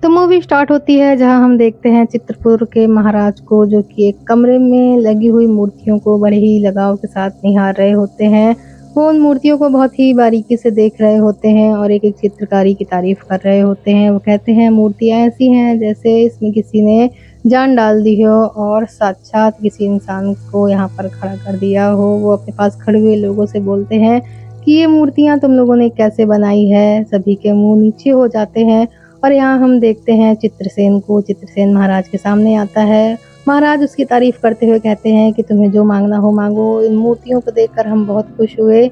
तो movie start होती है जहाँ हम देखते हैं चित्रपुर के महाराज को, जो कि एक कमरे में लगी हुई मूर्तियों को बड़े ही लगाव के साथ निहार रहे होते हैं। वो उन मूर्तियों को बहुत ही बारीकी से देख रहे होते हैं और एक-एक चित्रकारी की तारीफ़ कर रहे होते हैं। वो कहते हैं मूर्तियाँ ऐसी हैं जैसे इसमें किसी ने जान डाल दी हो और साक्षात किसी इंसान को यहाँ पर खड़ा कर दिया हो। वो अपने पास खड़े हुए लोगों से बोलते हैं कि ये मूर्तियाँ तुम लोगों ने कैसे बनाई है? सभी के मुँह नीचे हो जाते हैं। और यहाँ हम देखते हैं चित्रसेन को। चित्रसेन महाराज के सामने आता है। महाराज उसकी तारीफ़ करते हुए कहते हैं कि तुम्हें जो माँगना हो माँगो। इन मूर्तियों को देखकर हम बहुत खुश हुए।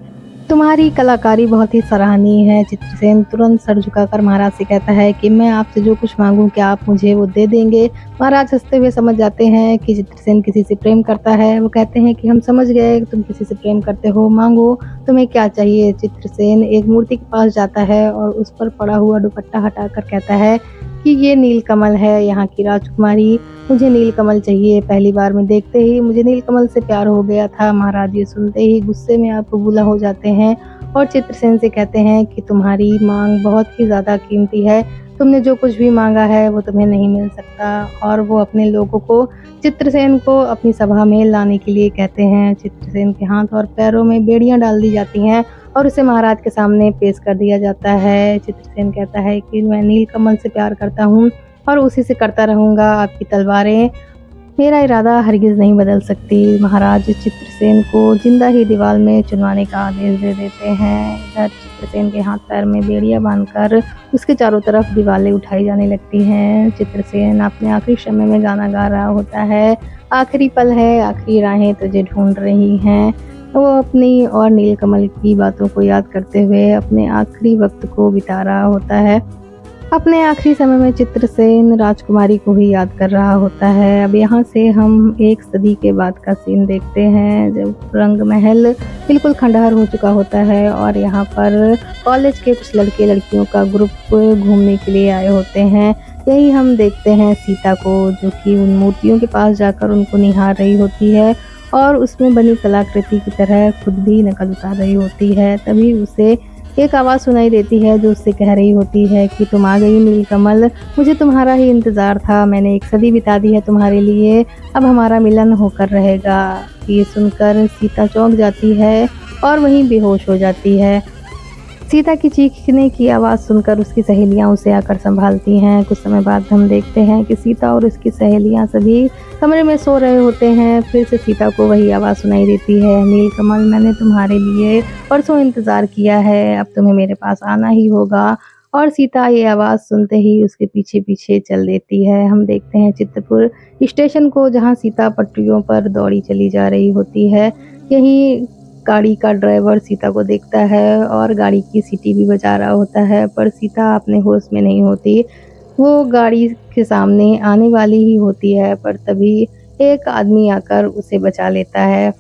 तुम्हारी कलाकारी बहुत ही सराहनीय है। चित्रसेन तुरंत सर झुकाकर महाराज से कहता है कि मैं आपसे जो कुछ माँगूँ क्या आप मुझे वो दे देंगे? महाराज हँसते हुए समझ जाते हैं कि चित्रसेन किसी से प्रेम करता है। वो कहते हैं कि हम समझ गए कि तुम किसी से प्रेम करते हो, माँगो तुम्हें क्या चाहिए? चित्रसेन एक मूर्ति के पास जाता है और उस पर पड़ा हुआ दुपट्टा हटाकर कहता है कि ये नीलकमल है, यहाँ की राजकुमारी, मुझे नीलकमल चाहिए। पहली बार में देखते ही मुझे नीलकमल से प्यार हो गया था। महाराज ये सुनते ही गुस्से में आप बबूला हो जाते हैं और चित्रसेन से कहते हैं कि तुम्हारी मांग बहुत ही ज़्यादा कीमती है, तुमने जो कुछ भी मांगा है वो तुम्हें नहीं मिल सकता। और वो अपने लोगों को चित्रसेन को अपनी सभा में लाने के लिए कहते हैं। चित्रसेन के हाथ और पैरों में बेड़ियां डाल दी जाती हैं और उसे महाराज के सामने पेश कर दिया जाता है। चित्रसेन कहता है कि मैं नीलकमल से प्यार करता हूँ और उसी से करता रहूँगा। आपकी तलवारें मेरा इरादा हरगिज़ नहीं बदल सकती। महाराज चित्रसेन को जिंदा ही दीवार में चुनवाने का आदेश दे देते हैं। इधर चित्रसेन के हाथ पैर में बेड़ियां बांधकर उसके चारों तरफ दीवारें उठाई जाने लगती हैं। चित्रसेन अपने आखिरी समय में गाना गा रहा होता है, आखिरी पल है, आखिरी राहें तुझे ढूंढ रही हैं। वो अपनी और नीलकमल की बातों को याद करते हुए अपने आखिरी वक्त को बिता रहा होता है। अपने आखिरी समय में चित्रसेन राजकुमारी को ही याद कर रहा होता है। अब यहाँ से हम एक सदी के बाद का सीन देखते हैं, जब रंग महल बिल्कुल खंडहर हो चुका होता है और यहाँ पर कॉलेज के कुछ लड़के लड़कियों का ग्रुप घूमने के लिए आए होते हैं। यही हम देखते हैं सीता को, जो कि उन मूर्तियों के पास जाकर उनको निहार रही होती है और उसमें बनी कलाकृति की तरह खुद भी नकल उतार रही होती है। तभी उसे एक आवाज़ सुनाई देती है जो उससे कह रही होती है कि तुम आ गई नीलकमल, मुझे तुम्हारा ही इंतज़ार था, मैंने एक सदी बिता दी है तुम्हारे लिए, अब हमारा मिलन होकर रहेगा। ये सुनकर सीता चौंक जाती है और वहीं बेहोश हो जाती है। सीता की चीखने की आवाज़ सुनकर उसकी सहेलियां उसे आकर संभालती हैं। कुछ समय बाद हम देखते हैं कि सीता और उसकी सहेलियां सभी कमरे में सो रहे होते हैं। फिर से सीता को वही आवाज़ सुनाई देती है, नीलकमल मैंने तुम्हारे लिए परसों इंतज़ार किया है, अब तुम्हें मेरे पास आना ही होगा। और सीता ये आवाज़ सुनते ही उसके पीछे पीछे चल देती है। हम देखते हैं चित्रपुर स्टेशन को, जहाँ सीता पटरियों पर दौड़ी चली जा रही होती है। यही गाड़ी का ड्राइवर सीता को देखता है और गाड़ी की सीटी भी बजा रहा होता है, पर सीता अपने होश में नहीं होती। वो गाड़ी के सामने आने वाली ही होती है, पर तभी एक आदमी आकर उसे बचा लेता है।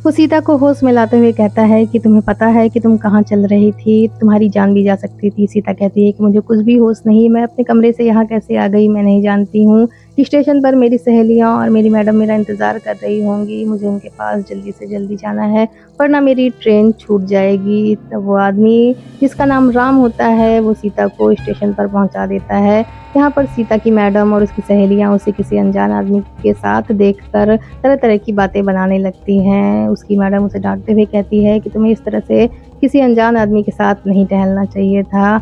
वो सीता को होश में लाते हुए कहता है कि तुम्हें पता है कि तुम कहाँ चल रही थी, तुम्हारी जान भी जा सकती थी। सीता कहती है कि मुझे कुछ भी होश नहीं, मैं अपने कमरे से यहाँ कैसे आ गई मैं नहीं जानती हूँ। स्टेशन पर मेरी सहेलियाँ और मेरी मैडम मेरा इंतज़ार कर रही होंगी, मुझे उनके पास जल्दी से जल्दी जाना है वरना मेरी ट्रेन छूट जाएगी। तब वो आदमी जिसका नाम राम होता है वो सीता को स्टेशन पर पहुँचा देता है। यहाँ पर सीता की मैडम और उसकी सहेलियाँ उसे किसी अनजान आदमी के साथ देखकर तरह तरह की बातें बनाने लगती हैं। उसकी मैडम उसे डांटते हुए कहती है कि तुम्हें इस तरह से किसी अनजान आदमी के साथ नहीं टहलना चाहिए था।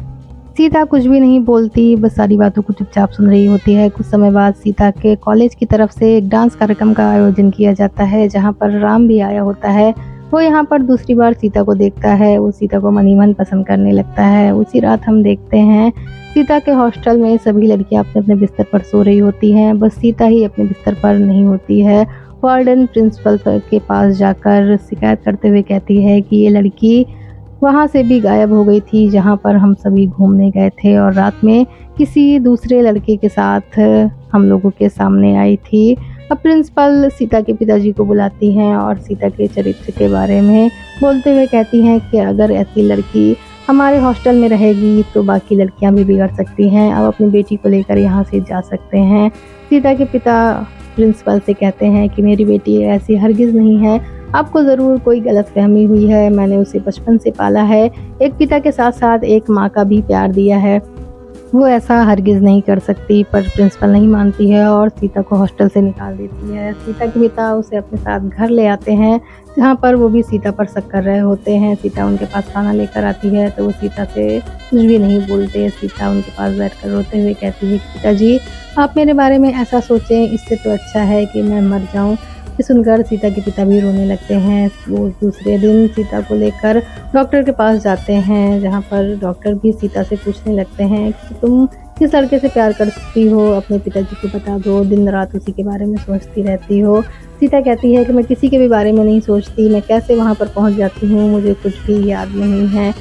सीता कुछ भी नहीं बोलती, बस सारी बातों को चुपचाप सुन रही होती है। कुछ समय बाद सीता के कॉलेज की तरफ से एक डांस कार्यक्रम का आयोजन किया जाता है, जहाँ पर राम भी आया होता है। वो यहाँ पर दूसरी बार सीता को देखता है, वो सीता को मन ही मन पसंद करने लगता है। उसी रात हम देखते हैं सीता के हॉस्टल में सभी लड़कियां अपने अपने बिस्तर पर सो रही होती हैं, बस सीता ही अपने बिस्तर पर नहीं होती है। वार्डन प्रिंसिपल के पास जाकर शिकायत करते हुए कहती है कि ये लड़की वहाँ से भी गायब हो गई थी जहाँ पर हम सभी घूमने गए थे और रात में किसी दूसरे लड़के के साथ हम लोगों के सामने आई थी। अब प्रिंसिपल सीता के पिताजी को बुलाती हैं और सीता के चरित्र के बारे में बोलते हुए कहती हैं कि अगर ऐसी लड़की हमारे हॉस्टल में रहेगी तो बाकी लड़कियां भी बिगड़ सकती हैं, अब अपनी बेटी को लेकर यहाँ से जा सकते हैं। सीता के पिता प्रिंसिपल से कहते हैं कि मेरी बेटी ऐसी हरगिज़ नहीं है, आपको ज़रूर कोई गलतफहमी हुई है, मैंने उसे बचपन से पाला है, एक पिता के साथ साथ एक माँ का भी प्यार दिया है। वो ऐसा हरगिज़ नहीं कर सकती, पर प्रिंसिपल नहीं मानती है और सीता को हॉस्टल से निकाल देती है। सीता के पिता उसे अपने साथ घर ले आते हैं, जहाँ पर वो भी सीता पर शक कर रहे होते हैं। सीता उनके पास खाना लेकर आती है तो वो सीता से कुछ भी नहीं बोलते। सीता उनके पास बैठकर रोते हुए कहती है कि पिताजी, आप मेरे बारे में ऐसा सोचें, इससे तो अच्छा है कि मैं मर जाऊँ। ये सुनकर सीता के पिता भी रोने लगते हैं। वो दूसरे दिन सीता को लेकर डॉक्टर के पास जाते हैं, जहाँ पर डॉक्टर भी सीता से पूछने लगते हैं कि तुम किस लड़के से प्यार करती हो, अपने पिताजी को बता दो, दिन रात उसी के बारे में सोचती रहती हो। सीता कहती है कि मैं किसी के भी बारे में नहीं सोचती, मैं कैसे वहाँ पर पहुँच जाती हूँ, मुझे कुछ भी याद नहीं है।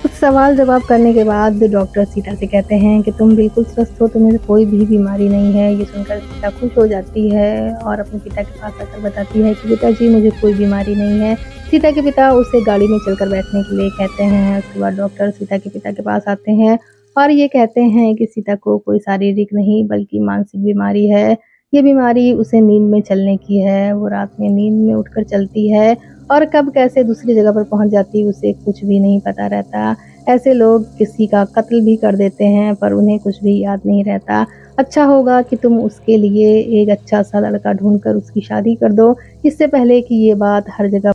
कुछ सवाल जवाब करने के बाद डॉक्टर सीता से कहते हैं कि तुम बिल्कुल स्वस्थ हो, तुम्हें कोई भी बीमारी नहीं है। ये सुनकर सीता खुश हो जाती है और अपने पिता के पास आकर बताती है कि पिताजी, मुझे कोई बीमारी नहीं है। सीता के पिता उसे गाड़ी में चलकर बैठने के लिए कहते हैं। उसके बाद डॉक्टर सीता के पिता के पास आते हैं और ये कहते हैं कि सीता को कोई शारीरिक नहीं बल्कि मानसिक बीमारी है। ये बीमारी उसे नींद में चलने की है। वो रात में नींद में उठकर चलती है और कब कैसे दूसरी जगह पर पहुंच जाती है उसे कुछ भी नहीं पता रहता। ऐसे लोग किसी का कत्ल भी कर देते हैं पर उन्हें कुछ भी याद नहीं रहता। अच्छा होगा कि तुम उसके लिए एक अच्छा सा लड़का ढूंढकर उसकी शादी कर दो, इससे पहले कि ये बात हर जगह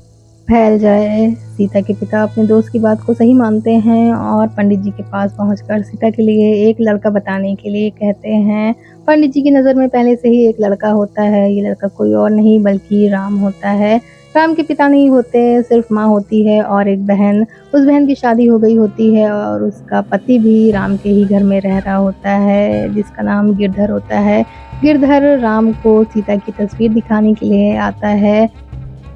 फैल जाए। सीता के पिता अपने दोस्त की बात को सही मानते हैं और पंडित जी के पास पहुंचकर सीता के लिए एक लड़का बताने के लिए कहते हैं। पंडित जी की नज़र में पहले से ही एक लड़का होता है। ये लड़का कोई और नहीं बल्कि राम होता है। राम के पिता नहीं होते, सिर्फ माँ होती है और एक बहन। उस बहन की शादी हो गई होती है और उसका पति भी राम के ही घर में रह रहा होता है, जिसका नाम गिरधर होता है। गिरधर राम को सीता की तस्वीर दिखाने के लिए आता है,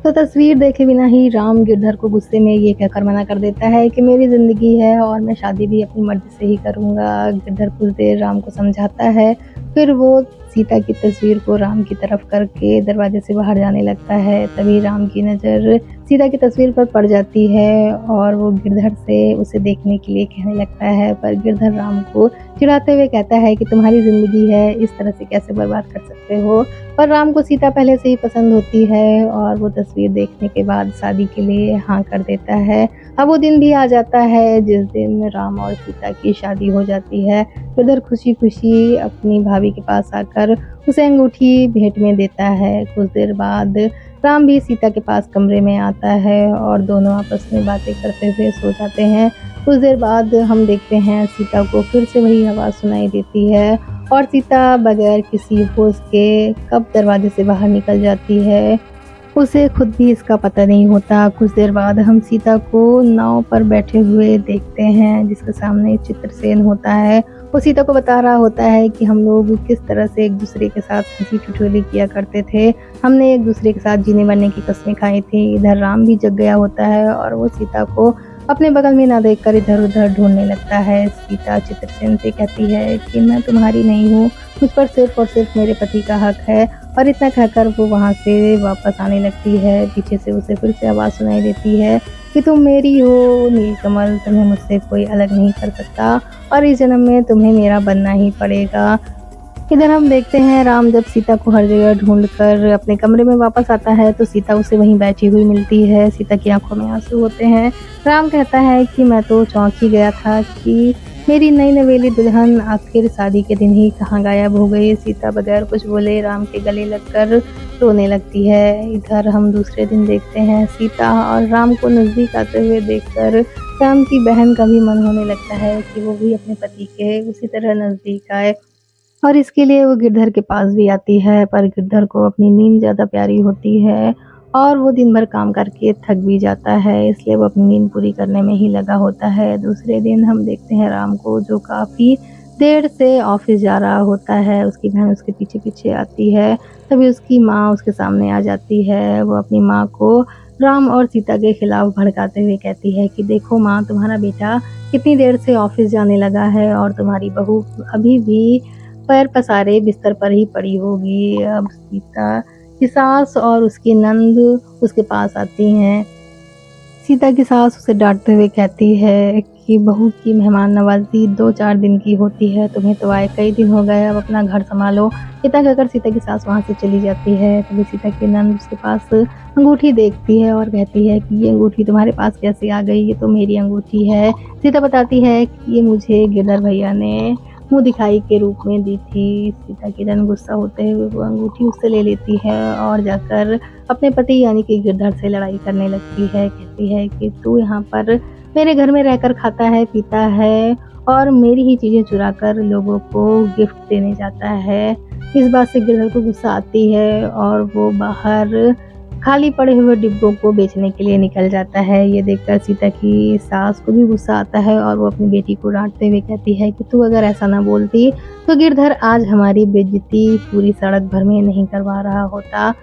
तो तस्वीर देखे बिना ही राम गिरधर को गुस्से में ये कहकर मना कर देता है कि मेरी ज़िंदगी है और मैं शादी भी अपनी मर्ज़ी से ही करूँगा। गिरधर कुछ देर राम को समझाता है, फिर वो सीता की तस्वीर को राम की तरफ करके दरवाजे से बाहर जाने लगता है। तभी राम की नज़र सीता की तस्वीर पर पड़ जाती है और वो गिरधर से उसे देखने के लिए कहने लगता है, पर गिरधर राम को चिढ़ाते हुए कहता है कि तुम्हारी ज़िंदगी है, इस तरह से कैसे बर्बाद कर सकते हो। पर राम को सीता पहले से ही पसंद होती है और वो तस्वीर देखने के बाद शादी के लिए हाँ कर देता है। अब वो दिन भी आ जाता है जिस दिन राम और सीता की शादी हो जाती है। गिरधर खुशी खुशी अपनी भाभी के पास आकर उसे अंगूठी भेंट में देता है। कुछ देर बाद राम भी सीता के पास कमरे में आता है और दोनों आपस में बातें करते हुए सो जाते हैं। कुछ देर बाद हम देखते हैं सीता को फिर से वही आवाज़ सुनाई देती है और सीता बगैर किसी होश के कब दरवाजे से बाहर निकल जाती है, उसे खुद भी इसका पता नहीं होता। कुछ देर बाद हम सीता को नाव पर बैठे हुए देखते हैं, जिसके सामने चित्रसेन होता है। वो सीता को बता रहा होता है कि हम लोग किस तरह से एक दूसरे के साथ हंसी ठिठोली किया करते थे, हमने एक दूसरे के साथ जीने मरने की कस्में खाई थी। इधर राम भी जग गया होता है और वो सीता को अपने बगल में ना देखकर इधर उधर ढूंढने लगता है। सीता चित्रसेन से कहती है कि मैं तुम्हारी नहीं हूँ, मुझ पर सिर्फ और सिर्फ मेरे पति का हक है। और इतना कहकर वो वहाँ से वापस आने लगती है। पीछे से उसे फिर से आवाज़ सुनाई देती है कि तुम मेरी हो नीलकमल, तुम्हें मुझसे कोई अलग नहीं कर सकता और इस जन्म में तुम्हें मेरा बनना ही पड़ेगा। इधर हम देखते हैं राम जब सीता को हर जगह ढूंढकर अपने कमरे में वापस आता है तो सीता उसे वहीं बैठी हुई मिलती है। सीता की आंखों में आंसू होते हैं। राम कहता है कि मैं तो चौंक ही गया था कि मेरी नई नवेली दुल्हन आखिर शादी के दिन ही कहाँ गायब हो गई। सीता बगैर कुछ बोले राम के गले लगकर रोने लगती है। इधर हम दूसरे दिन देखते हैं सीता और राम को नज़दीक आते हुए देखकर राम की बहन का भी मन होने लगता है कि वो भी अपने पति के उसी तरह नज़दीक आए और इसके लिए वो गिरधर के पास भी आती है। पर गिरधर को अपनी नींद ज़्यादा प्यारी होती है और वो दिन भर काम करके थक भी जाता है, इसलिए वो अपनी नींद पूरी करने में ही लगा होता है। दूसरे दिन हम देखते हैं राम को, जो काफ़ी देर से ऑफिस जा रहा होता है। उसकी बहन उसके पीछे पीछे आती है, तभी उसकी माँ उसके सामने आ जाती है। वो अपनी माँ को राम और सीता के खिलाफ भड़काते हुए कहती है कि देखो माँ, तुम्हारा बेटा कितनी देर से ऑफिस जाने लगा है और तुम्हारी बहू अभी भी पैर पसारे बिस्तर पर ही पड़ी होगी। अब सीता की सास और उसकी नंद उसके पास आती हैं सीता की सास उसे डांटते हुए कहती है कि बहू की मेहमान नवाजी 2-4 दिन की होती है, तुम्हें तो आए कई दिन हो गए, अब अपना घर संभालो। इतना कहकर सीता की सास वहाँ से चली जाती है। तभी सीता की नंद उसके पास अंगूठी देखती है और कहती है कि ये अंगूठी तुम्हारे पास कैसे आ गई, ये तो मेरी अंगूठी है। सीता बताती है कि ये मुझे गिरधर भैया ने मुँह दिखाई के रूप में दी थी। सीता की नंद गुस्सा होते हुए वो अंगूठी उससे ले लेती है और जाकर अपने पति यानी कि गिरधर से लड़ाई करने लगती है। कहती है कि तू यहाँ पर मेरे घर में रहकर खाता है, पीता है और मेरी ही चीज़ें चुरा कर लोगों को गिफ्ट देने जाता है। इस बात से गिरधर को गुस्सा आती है और वो बाहर खाली पड़े हुए डिब्बों को बेचने के लिए निकल जाता है। ये देखकर सीता की सास को भी गुस्सा आता है और वो अपनी बेटी को डांटते हुए कहती है कि तू अगर ऐसा ना बोलती तो गिरधर आज हमारी बेइज्जती पूरी सड़क भर में नहीं करवा रहा होता।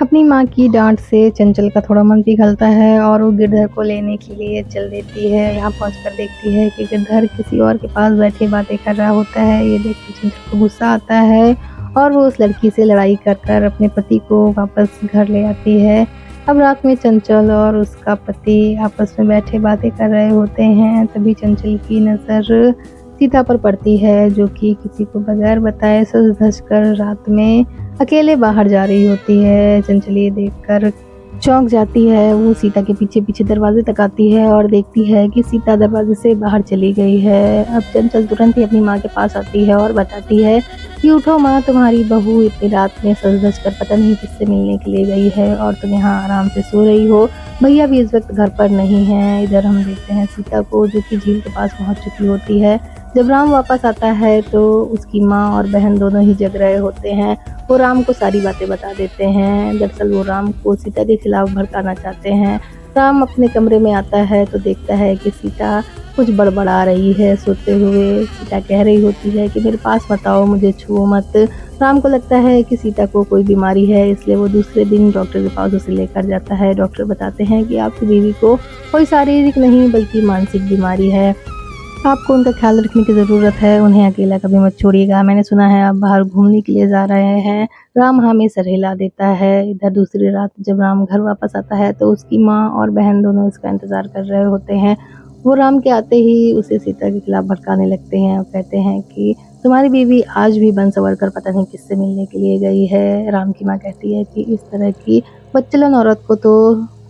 अपनी माँ की डांट से चंचल का थोड़ा मन पिघलता है और वो गिरधर को लेने के लिए चल देती है। यहाँ पहुँचकर देखती है कि गिरधर किसी और के पास बैठे बातें कर रहा होता है। ये देखकर चंचल को गुस्सा आता है और वो उस लड़की से लड़ाई कर अपने पति को वापस घर ले आती है। अब रात में चंचल और उसका पति आपस में बैठे बातें कर रहे होते हैं। तभी चंचल की नज़र सीता पर पड़ती है, जो कि किसी को बगैर बताए सज धज कर रात में अकेले बाहर जा रही होती है। चंचल ये देखकर चौंक जाती है। वो सीता के पीछे पीछे दरवाजे तक आती है और देखती है कि सीता दरवाजे से बाहर चली गई है। अब चंचल तुरंत ही अपनी माँ के पास आती है और बताती है कि उठो माँ, तुम्हारी बहू इतनी रात में सज धज कर पता नहीं किससे मिलने के लिए गई है और तुम यहाँ आराम से सो रही हो। भैया भी इस वक्त घर पर नहीं है। इधर हम देखते हैं सीता को, जो कि झील के पास पहुँच चुकी होती है। जब राम वापस आता है तो उसकी माँ और बहन दोनों ही जग रहे होते हैं। वो राम को सारी बातें बता देते हैं। दरअसल वो राम को सीता के खिलाफ भड़काना चाहते हैं। राम अपने कमरे में आता है तो देखता है कि सीता कुछ बड़बड़ा रही है सोते हुए। सीता कह रही होती है कि मेरे पास मत आओ, मुझे छुओ मत। राम को लगता है कि सीता को कोई बीमारी है, इसलिए वो दूसरे दिन डॉक्टर के पास उसे लेकर जाता है। डॉक्टर बताते हैं कि आपकी बीवी को कोई शारीरिक नहीं बल्कि मानसिक बीमारी है, आपको उनका ख्याल रखने की ज़रूरत है, उन्हें अकेला कभी मत छोड़िएगा। मैंने सुना है आप बाहर घूमने के लिए जा रहे हैं। राम हमें सर हिला देता है। इधर दूसरी रात जब राम घर वापस आता है तो उसकी माँ और बहन दोनों इसका इंतज़ार कर रहे होते हैं। वो राम के आते ही उसे सीता के खिलाफ भड़काने लगते हैं और कहते हैं कि तुम्हारी बीवी आज भी बन संवर कर पता नहीं किससे मिलने के लिए गई है। राम की माँ कहती है कि इस तरह की बच्चलन औरत को तो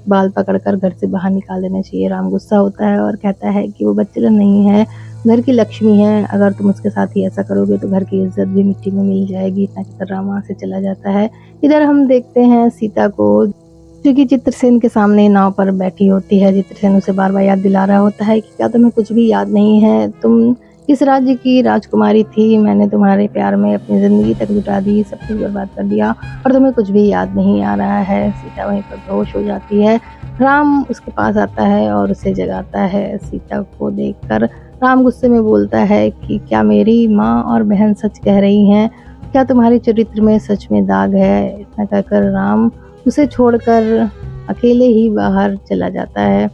बाल पकड़कर घर से बाहर निकाल देना चाहिए। राम गुस्सा होता है और कहता है कि वो बच्चलन नहीं है, घर की लक्ष्मी है। अगर तुम उसके साथ ही ऐसा करोगे तो घर की इज्जत भी मिट्टी में मिल जाएगी। इतना कहकर राम वहाँ से चला जाता है। इधर हम देखते हैं सीता को, जो कि चित्रसेन के सामने नाव पर बैठी होती है। चित्रसेन उसे बार बार याद दिला रहा होता है कि क्या तुम्हें कुछ भी याद नहीं है, तुम किस राज्य की राजकुमारी थी, मैंने तुम्हारे प्यार में अपनी ज़िंदगी तक लुटा दी, सब कुछ बर्बाद कर दिया और तुम्हें कुछ भी याद नहीं आ रहा है। सीता वहीं पर बेहोश हो जाती है। राम उसके पास आता है और उसे जगाता है। सीता को देखकर राम गुस्से में बोलता है कि क्या मेरी माँ और बहन सच कह रही हैं, क्या तुम्हारे चरित्र में सच में दाग है। इतना कहकर राम उसे छोड़कर अकेले ही बाहर चला जाता है।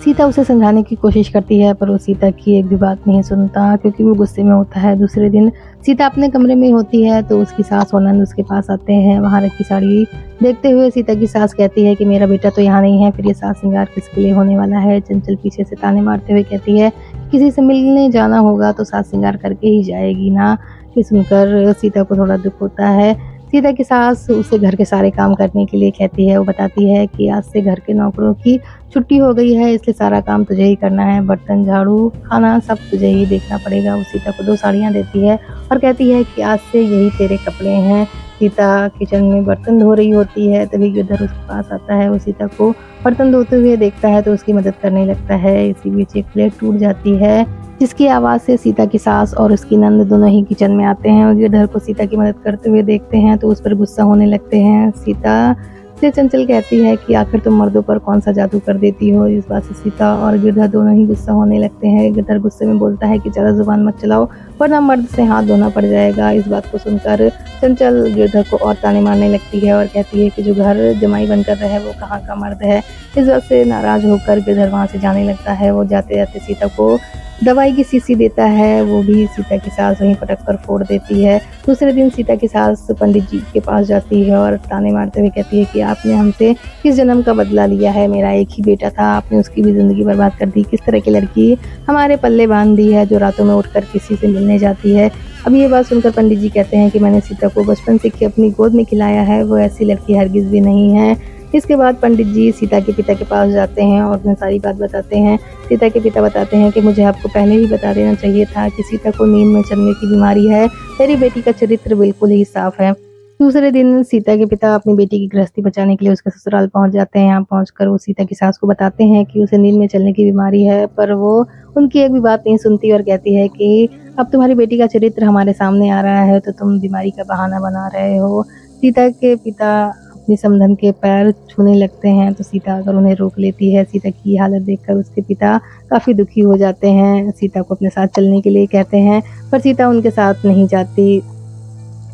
सीता उसे समझाने की कोशिश करती है पर वो सीता की एक भी बात नहीं सुनता, क्योंकि वो गुस्से में होता है। दूसरे दिन सीता अपने कमरे में होती है तो उसकी सास और नंद उसके पास आते हैं। वहाँ रखी साड़ी देखते हुए सीता की सास कहती है कि मेरा बेटा तो यहाँ नहीं है, फिर ये सास श्रृंगार किसके लिए होने वाला है। चंचल पीछे से ताने मारते हुए कहती है किसी से मिलने जाना होगा तो सास श्रृंगार करके ही जाएगी ना। ये सुनकर सीता को थोड़ा दुख होता है। सीता की सास उसे घर के सारे काम करने के लिए कहती है। वो बताती है कि आज से घर के नौकरों की छुट्टी हो गई है, इसलिए सारा काम तुझे ही करना है, बर्तन झाड़ू खाना सब तुझे ही देखना पड़ेगा। वो सीता को 2 साड़ियाँ देती है और कहती है कि आज से यही तेरे कपड़े हैं। सीता किचन में बर्तन धो रही होती है, तभी गिरधर उसके पास आता है। वो सीता को बर्तन धोते हुए देखता है तो उसकी मदद करने लगता है। इसी बीच एक प्लेट टूट जाती है, जिसकी आवाज़ से सीता की सास और उसकी नंद दोनों ही किचन में आते हैं और गिरधर को सीता की मदद करते हुए देखते हैं तो उस पर गुस्सा होने लगते हैं। सीता से चंचल कहती है कि आखिर तुम मर्दों पर कौन सा जादू कर देती हो। इस बात से सीता और गिरधर दोनों ही गुस्सा होने लगते हैं। गिरधर गुस्से में बोलता है कि ज़्यादा जुबान मत चलाओ वरना मर्द से हाथ धोना पड़ जाएगा। इस बात को सुनकर चंचल गिरधर को और ताने मारने लगती है और कहती है कि जो घर जमाई बनकर रहे वो कहाँ का मर्द है। इस बात से नाराज होकर गिरधर वहाँ से जाने लगता है। वो जाते जाते सीता को दवाई की शीशी देता है, वो भी सीता की सास वहीं पटक कर फोड़ देती है। दूसरे दिन सीता की सास पंडित जी के पास जाती है और ताने मारते हुए कहती है कि आपने हमसे किस जन्म का बदला लिया है, मेरा एक ही बेटा था, आपने उसकी भी ज़िंदगी बर्बाद कर दी। किस तरह की लड़की हमारे पल्ले बाँध दी है जो रातों में उठकर किसी से मिलने जाती है। अब ये बात सुनकर पंडित जी कहते हैं कि मैंने सीता को बचपन से अपनी गोद में खिलाया है, वो ऐसी लड़की हरगिज़ भी नहीं है। इसके बाद पंडित जी सीता के पिता के पास जाते हैं और उन्हें सारी बात बताते हैं। सीता के पिता बताते हैं कि मुझे आपको पहले ही बता देना चाहिए था कि सीता को नींद में चलने की बीमारी है, मेरी बेटी का चरित्र बिल्कुल ही साफ है। दूसरे दिन सीता के पिता अपनी बेटी की गृहस्थी बचाने के लिए उसके ससुराल पहुंच जाते हैं। यहाँ पहुंचकर वो सीता की सास को बताते हैं कि उसे नींद में चलने की बीमारी है, पर वो उनकी एक भी बात नहीं सुनती और कहती है कि अब तुम्हारी बेटी का चरित्र हमारे सामने आ रहा है तो तुम बीमारी का बहाना बना रहे हो। सीता के पिता अपनी समधन के पैर छूने लगते हैं तो सीता अगर उन्हें रोक लेती है। सीता की हालत देखकर उसके पिता काफ़ी दुखी हो जाते हैं, सीता को अपने साथ चलने के लिए कहते हैं, पर सीता उनके साथ नहीं जाती।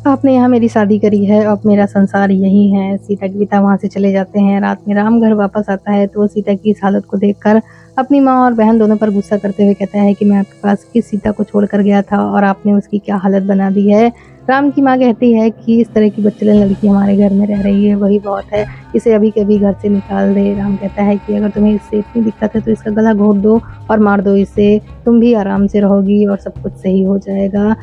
आपने यहाँ मेरी शादी करी है, अब मेरा संसार यही है। सीता के पिता वहाँ से चले जाते हैं। रात में राम घर वापस आता है तो वो सीता की इस हालत को देखकर अपनी माँ और बहन दोनों पर गुस्सा करते हुए कहता है कि मैं आपके पास किस सीता को छोड़कर गया था और आपने उसकी क्या हालत बना दी है। राम की माँ कहती है कि इस तरह की बच्चलन लड़की हमारे घर में रह रही है, वही बहुत है, इसे अभी कभी घर से निकाल दे। राम कहता है कि अगर तुम्हें इससे इतनी दिक्कत है तो इसका गला घोट दो और मार दो इसे, तुम भी आराम से रहोगी और सब कुछ सही हो जाएगा।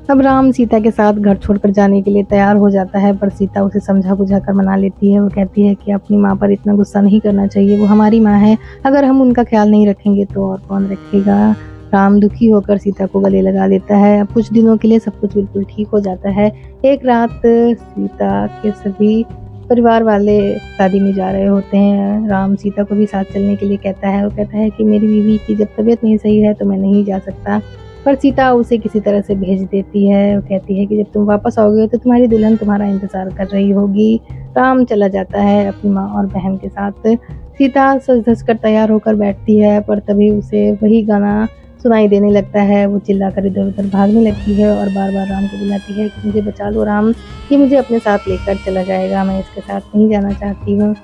अब राम सीता के साथ घर छोड़कर जाने के लिए तैयार हो जाता है, पर सीता उसे समझा बुझा कर मना लेती है। वो कहती है कि अपनी माँ पर इतना गुस्सा नहीं करना चाहिए, वो हमारी माँ है, अगर हम उनका ख्याल नहीं रखेंगे तो और कौन रखेगा। राम दुखी होकर सीता को गले लगा लेता है। अब कुछ दिनों के लिए सब कुछ बिल्कुल ठीक हो जाता है। एक रात सीता के सभी परिवार वाले शादी में जा रहे होते हैं। राम सीता को भी साथ चलने के लिए कहता है। वो कहता है कि मेरी बीवी की जब तबीयत नहीं सही है तो मैं नहीं जा सकता, पर सीता उसे किसी तरह से भेज देती है। वो कहती है कि जब तुम वापस आओगे तो तुम्हारी दुल्हन तुम्हारा इंतजार कर रही होगी। राम चला जाता है अपनी माँ और बहन के साथ। सीता सज धज कर तैयार होकर बैठती है, पर तभी उसे वही गाना सुनाई देने लगता है। वो चिल्लाकर इधर उधर भागने लगती है और बार बार राम को बुलाती है कि मुझे बचा लो राम, ये मुझे अपने साथ लेकर चला जाएगा, मैं इसके साथ नहीं जाना चाहती हूँ।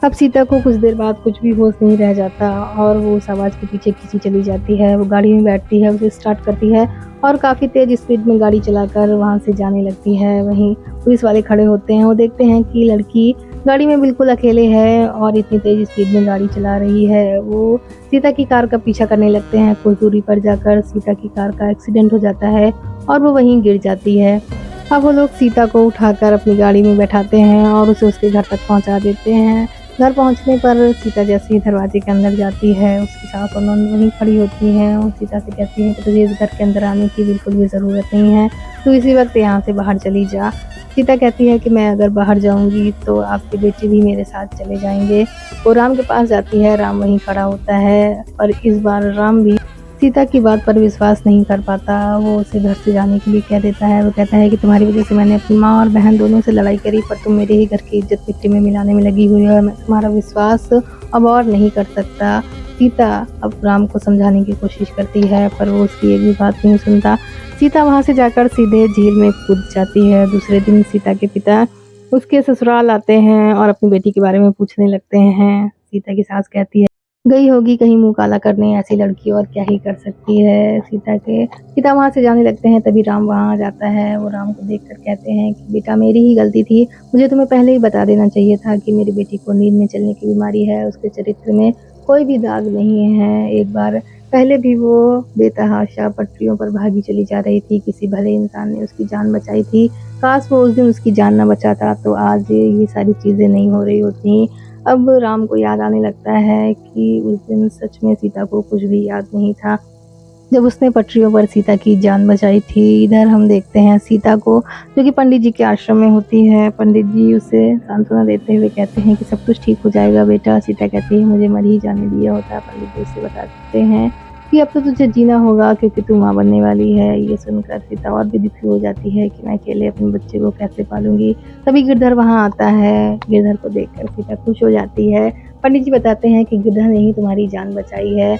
अब सीता को कुछ देर बाद कुछ भी होश नहीं रह जाता और वो उस आवाज़ के पीछे खींची चली जाती है। वो गाड़ी में बैठती है, उसे स्टार्ट करती है और काफ़ी तेज़ स्पीड में गाड़ी चलाकर वहाँ से जाने लगती है। वहीं पुलिस वाले खड़े होते हैं। वो देखते हैं कि लड़की गाड़ी में बिल्कुल अकेले है और इतनी तेज़ स्पीड में गाड़ी चला रही है। वो सीता की कार का पीछा करने लगते हैं। कुछ दूरी पर जाकर सीता की कार का एक्सीडेंट हो जाता है और वो वहीं गिर जाती है। अब वो लोग सीता को उठाकर अपनी गाड़ी में बैठाते हैं और उसे उसके घर तक पहुँचा देते हैं। घर पहुंचने पर सीता जैसे ही दरवाजे के अंदर जाती है, उसकी सास और ननद वहीं खड़ी होती हैं और सीता से कहती हैं कि तुझे इस घर के अंदर आने की बिल्कुल भी ज़रूरत नहीं है, तू इसी वक्त यहाँ से बाहर चली जा। सीता कहती है कि मैं अगर बाहर जाऊँगी तो आपके बेटे भी मेरे साथ चले जाएंगे। वो राम के पास जाती है, राम वहीं खड़ा होता है और इस बार राम भी सीता की बात पर विश्वास नहीं कर पाता। वो उसे घर से जाने के लिए कह देता है। वो कहता है कि तुम्हारी वजह से मैंने अपनी माँ और बहन दोनों से लड़ाई करी, पर तुम मेरे ही घर की इज्जत मिट्टी में मिलाने में लगी हुई हो, मैं तुम्हारा विश्वास अब और नहीं कर सकता। सीता अब राम को समझाने की कोशिश करती है, पर वो उसकी एक भी बात नहीं सुनता। सीता वहाँ से जाकर सीधे झील में कूद जाती है। दूसरे दिन सीता के पिता उसके ससुराल आते हैं और अपनी बेटी के बारे में पूछने लगते हैं। सीता की सास कहती है गई होगी कहीं मुंह काला करने, ऐसी लड़की और क्या ही कर सकती है। सीता के पिता वहाँ से जाने लगते हैं, तभी राम वहाँ आ जाता है। वो राम को देखकर कहते हैं कि बेटा मेरी ही गलती थी, मुझे तुम्हें पहले ही बता देना चाहिए था कि मेरी बेटी को नींद में चलने की बीमारी है, उसके चरित्र में कोई भी दाग नहीं है। एक बार पहले भी वो बेतहाशा पटरियों पर भागी चली जा रही थी, किसी भले इंसान ने उसकी जान बचाई थी। काश वो उस दिन उसकी जान न बचाता तो आज ये सारी चीज़ें नहीं हो रही होती। अब राम को याद आने लगता है कि उस दिन सच में सीता को कुछ भी याद नहीं था जब उसने पटरियों पर सीता की जान बचाई थी। इधर हम देखते हैं सीता को, जो कि पंडित जी के आश्रम में होती है। पंडित जी उसे सांत्वना देते हुए कहते हैं कि सब कुछ ठीक हो जाएगा बेटा। सीता कहती है मुझे मर ही जाने दिया होता। पंडित जी उसे बताते हैं कि अब तो तुझे जीना होगा क्योंकि तू माँ बनने वाली है। ये सुनकर सीता और भी दुखी हो जाती है कि मैं अकेले अपने बच्चे को कैसे पालूंगी। तभी गिरधर वहाँ आता है। गिरधर को देखकर सीता खुश हो जाती है। पंडित जी बताते हैं कि गिरधर ने ही तुम्हारी जान बचाई है।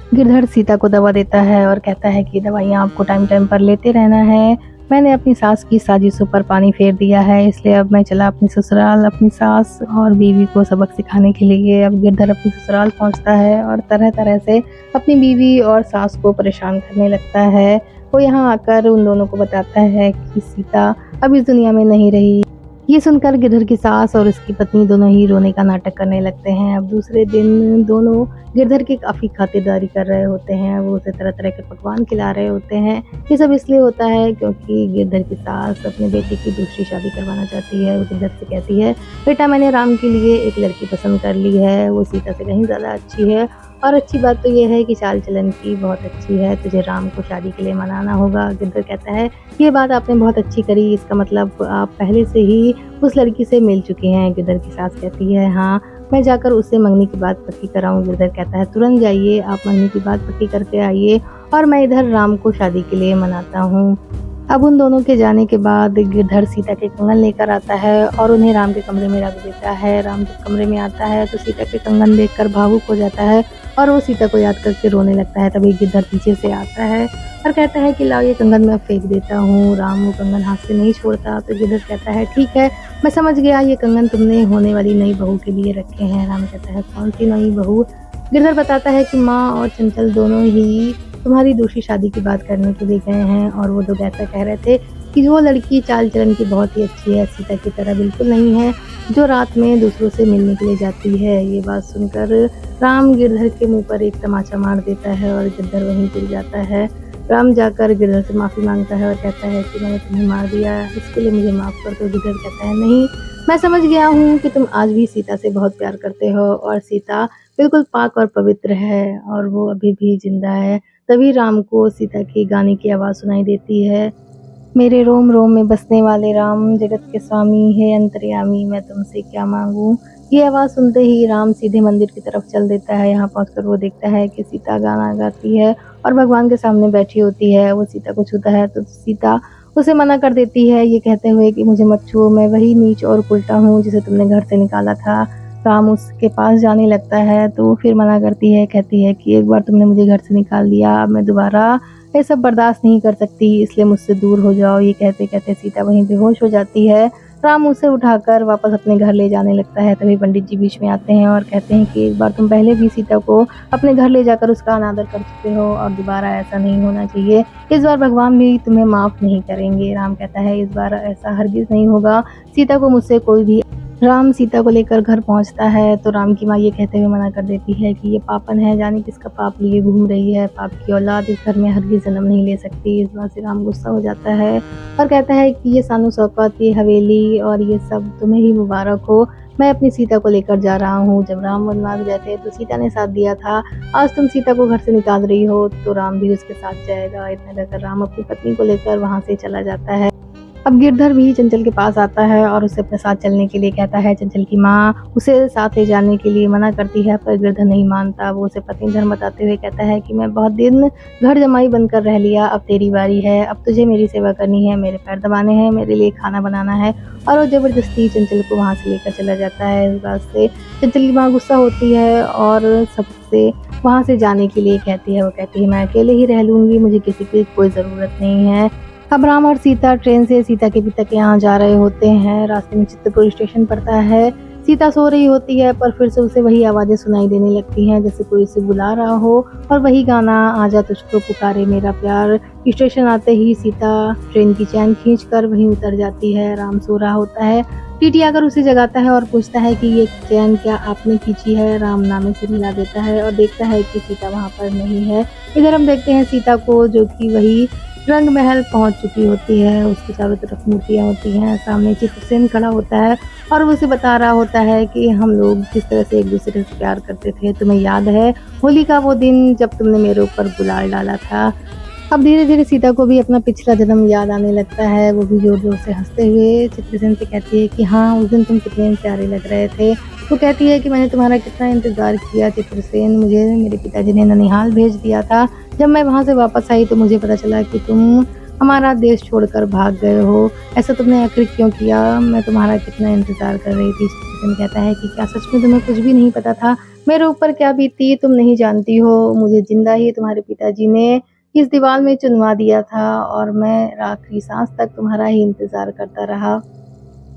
गिरधर सीता को दवा देता है और कहता है कि दवाइयाँ आपको टाइम टाइम पर लेते रहना है। मैंने अपनी सास की साजिशों पर पानी फेर दिया है, इसलिए अब मैं चला अपनी ससुराल अपनी सास और बीवी को सबक सिखाने के लिए। अब गिरधर अपनी ससुराल पहुंचता है और तरह तरह से अपनी बीवी और सास को परेशान करने लगता है। वो यहाँ आकर उन दोनों को बताता है कि सीता अब इस दुनिया में नहीं रही। ये सुनकर गिरधर की सास और उसकी पत्नी दोनों ही रोने का नाटक करने लगते हैं। अब दूसरे दिन दोनों गिरधर की काफ़ी खातिरदारी कर रहे होते हैं, वो उसे तरह तरह के पकवान खिला रहे होते हैं। ये सब इसलिए होता है क्योंकि गिरधर की सास अपने बेटे की दूसरी शादी करवाना चाहती है। वो गिरधर से कहती है, बेटा मैंने राम के लिए एक लड़की पसंद कर ली है, वो सीता से कहीं ज़्यादा अच्छी है और अच्छी बात तो ये है कि चाल चलन की बहुत अच्छी है, तुझे राम को शादी के लिए मनाना होगा। गिरधर कहता है, ये बात आपने बहुत अच्छी करी, इसका मतलब आप पहले से ही उस लड़की से मिल चुके हैं। गिरधर की सास कहती है, हाँ मैं जाकर उससे मंगनी की बात पक्की कराऊं। गिरधर कहता है, तुरंत जाइए, आप मंगनी की बात पक्की करके आइए और मैं इधर राम को शादी के लिए मनाता हूँ। अब उन दोनों के जाने के बाद गिरधर सीता के कंगन लेकर आता है और उन्हें राम के कमरे में रख देता है। राम जब कमरे में आता है तो सीता के कंगन देखकर भावुक हो जाता है और वो सीता को याद करके रोने लगता है। तभी गिरधर पीछे से आता है और कहता है कि लाओ ये कंगन मैं फेंक देता हूँ। राम वो कंगन हाथ से नहीं छोड़ता तो गिरधर कहता है, ठीक है मैं समझ गया, ये कंगन तुमने होने वाली नई बहू के लिए रखे हैं। राम कहता है, कौन सी नई बहू? गिरधर बताता है कि माँ और चंचल दोनों ही तुम्हारी दूसरी शादी की बात करने के लिए गए हैं और वो लोग ऐसा कह रहे थे कि वो लड़की चाल चलन की बहुत ही अच्छी है, सीता की तरह बिल्कुल नहीं है जो रात में दूसरों से मिलने के लिए जाती है। ये बात सुनकर राम गिरधर के मुंह पर एक तमाचा मार देता है और गिरधर वहीं गिर जाता है। राम जाकर गिरधर से माफ़ी मांगता है और कहता है कि मैंने तुम्हें मार दिया, इसके लिए मुझे माफ़ कर दो। गिरधर कहता है, नहीं, मैं समझ गया हूँ कि तुम आज भी सीता से बहुत प्यार करते हो और सीता बिल्कुल पाक और पवित्र है और वो अभी भी जिंदा है। तभी राम को सीता की गाने की आवाज़ सुनाई देती है, मेरे रोम रोम में बसने वाले राम, जगत के स्वामी है अंतर्यामी, मैं तुमसे क्या मांगूं। ये आवाज़ सुनते ही राम सीधे मंदिर की तरफ चल देता है। यहाँ पहुंचकर वो देखता है कि सीता गाना गाती है और भगवान के सामने बैठी होती है। वो सीता को छूता है तो सीता उसे मना कर देती है, ये कहते हुए कि मुझे मत छुओ, मैं वही नीच और उल्टा हूँ जिसे तुमने घर से निकाला था। राम उसके पास जाने लगता है तो वो फिर मना करती है, कहती है कि एक बार तुमने मुझे घर से निकाल दिया, अब मैं दोबारा ये सब बर्दाश्त नहीं कर सकती, इसलिए मुझसे दूर हो जाओ। ये कहते कहते सीता वहीं बेहोश हो जाती है। राम उसे उठाकर वापस अपने घर ले जाने लगता है। तभी पंडित जी बीच में आते हैं और कहते हैं कि एक बार तुम पहले भी सीता को अपने घर ले जाकर उसका अनादर कर चुके हो और दोबारा ऐसा नहीं होना चाहिए, इस बार भगवान भी तुम्हें माफ़ नहीं करेंगे। राम कहता है, इस बार ऐसा हरगिज़ नहीं होगा, सीता को मुझसे कोई भी। राम सीता को लेकर घर पहुंचता है तो राम की माँ ये कहते हुए मना कर देती है कि ये पापन है, जाने किसका पाप लिए घूम रही है, पाप की औलाद इस घर में हरगिज़ जन्म नहीं ले सकती। इस बात से राम गुस्सा हो जाता है और कहता है कि ये सानू सौकत, ये हवेली और ये सब तुम्हें ही मुबारक हो, मैं अपनी सीता को लेकर जा रहा हूँ। जब राम वनवास गए थे तो सीता ने साथ दिया था, आज तुम सीता को घर से निकाल रही हो तो राम भी उसके साथ जाएगा। इतना कहकर राम अपनी पत्नी को लेकर वहाँ से चला जाता है। अब गिरधर भी चंचल के पास आता है और उसे अपने साथ चलने के लिए कहता है। चंचल की माँ उसे साथ ले जाने के लिए मना करती है पर गिरधर नहीं मानता। वो उसे पत्नी धर्म बताते हुए कहता है कि मैं बहुत दिन घर जमाई बनकर रह लिया, अब तेरी बारी है, अब तुझे मेरी सेवा करनी है, मेरे पैर दबाने हैं, मेरे लिए खाना बनाना है। और वो जबरदस्ती चंचल को वहाँ से लेकर चला जाता है। इस बात से चंचल की माँ गुस्सा होती है और सबसे वहाँ से जाने के लिए कहती है। वो कहती है, मैं अकेले ही रह लूँगी, मुझे किसी की कोई ज़रूरत नहीं है। अब राम और सीता ट्रेन से सीता के पिता के यहाँ जा रहे होते हैं। रास्ते में चित्रपुर स्टेशन पड़ता है। सीता सो रही होती है पर फिर से उसे वही आवाज़ें सुनाई देने लगती हैं जैसे कोई उसे बुला रहा हो और वही गाना, आजा तुझको पुकारे मेरा प्यार। स्टेशन आते ही सीता ट्रेन की चैन खींचकर वहीं उतर जाती है। राम सो रहा होता है। टीटी आकर उसे जगाता है और पूछता है कि ये चैन क्या आपने खींची है। राम नामे से मिला देता है और देखता है कि सीता वहाँ पर नहीं है। इधर हम देखते हैं सीता को जो कि वही रंग महल पहुंच चुकी होती है। उसके चारों तरफ मूर्तियां होती हैं, सामने चित्रसेन खड़ा होता है और वो उसे बता रहा होता है कि हम लोग किस तरह से एक दूसरे से प्यार करते थे, तुम्हें याद है होली का वो दिन जब तुमने मेरे ऊपर गुलाल डाला था। अब धीरे धीरे सीता को भी अपना पिछला जन्म याद आने लगता है। वो भी जोर जोर से हंसते हुए चित्रसेन से कहती है कि हाँ, उस दिन तुम कितने प्यारे लग रहे थे। वो कहती है कि मैंने तुम्हारा कितना इंतज़ार किया चित्रसेन, मुझे मेरे पिताजी ने ननिहाल भेज दिया था। जब मैं वहाँ से वापस आई तो मुझे पता चला कि तुम हमारा देश छोड़कर भाग गए हो। ऐसा तुमने आखिर क्यों किया? मैं तुम्हारा कितना इंतज़ार कर रही थी। चित्रसेन कहता है कि क्या सच में तुम्हें कुछ भी नहीं पता था? मेरे ऊपर क्या बीती तुम नहीं जानती हो, मुझे जिंदा ही तुम्हारे पिताजी ने इस दीवार में चुनवा दिया था और मैं आखिरी सांस तक तुम्हारा ही इंतजार करता रहा।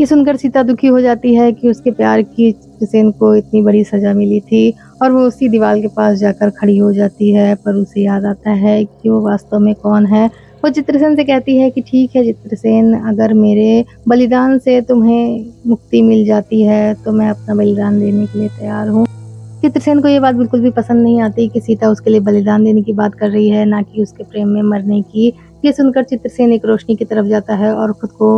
ये सुनकर सीता दुखी हो जाती है कि उसके प्यार की चित्रसेन को इतनी बड़ी सजा मिली थी और वो उसी दीवार के पास जाकर खड़ी हो जाती है, पर उसे याद आता है कि वो वास्तव में कौन है। वो चित्रसेन से कहती है कि ठीक है चित्रसेन, अगर मेरे बलिदान से तुम्हें मुक्ति मिल जाती है तो मैं अपना बलिदान देने के लिए तैयार हूँ। चित्रसेन को ये बात बिल्कुल भी पसंद नहीं आती कि सीता उसके लिए बलिदान देने की बात कर रही है, ना कि उसके प्रेम में मरने की। ये सुनकर चित्रसेन एक रोशनी की तरफ जाता है और खुद को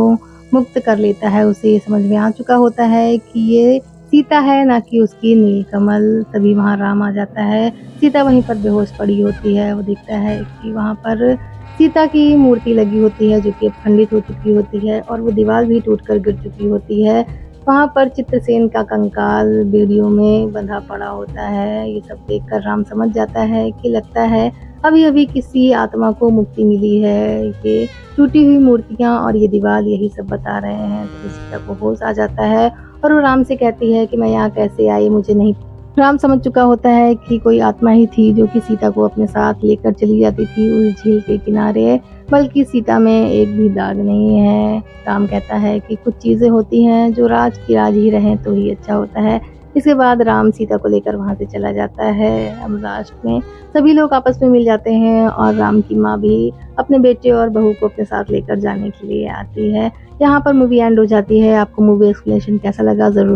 मुक्त कर लेता है। उसे ये समझ में आ चुका होता है कि ये सीता है, ना कि उसकी नीलकमल। तभी वहाँ राम आ जाता है। सीता वहीं पर बेहोश पड़ी होती है। वो देखता है कि वहाँ पर सीता की मूर्ति लगी होती है जो कि अब खंडित हो चुकी होती है और वो दीवार भी टूटकर गिर चुकी होती है। वहाँ पर चित्रसेन का कंकाल बेड़ियों में बंधा पड़ा होता है। ये सब देखकर राम समझ जाता है कि लगता है अभी अभी किसी आत्मा को मुक्ति मिली है। ये टूटी हुई मूर्तियाँ और ये दीवार यही सब बता रहे हैं। तो सीता को होश आ जाता है और वो राम से कहती है कि मैं यहाँ कैसे आई, मुझे नहीं। राम समझ चुका होता है कि कोई आत्मा ही थी जो कि सीता को अपने साथ लेकर चली जाती थी उस झील के किनारे, बल्कि सीता में एक भी दाग नहीं है। राम कहता है कि कुछ चीजें होती हैं जो राज की राज ही रहें तो ही अच्छा होता है। इसके बाद राम सीता को लेकर वहां से चला जाता है। अब लास्ट में सभी लोग आपस में मिल जाते हैं और राम की माँ भी अपने बेटे और बहू को अपने साथ लेकर जाने के लिए आती है। यहाँ पर मूवी एंड हो जाती है। आपको मूवी एक्सप्लेनेशन कैसा लगा जरूर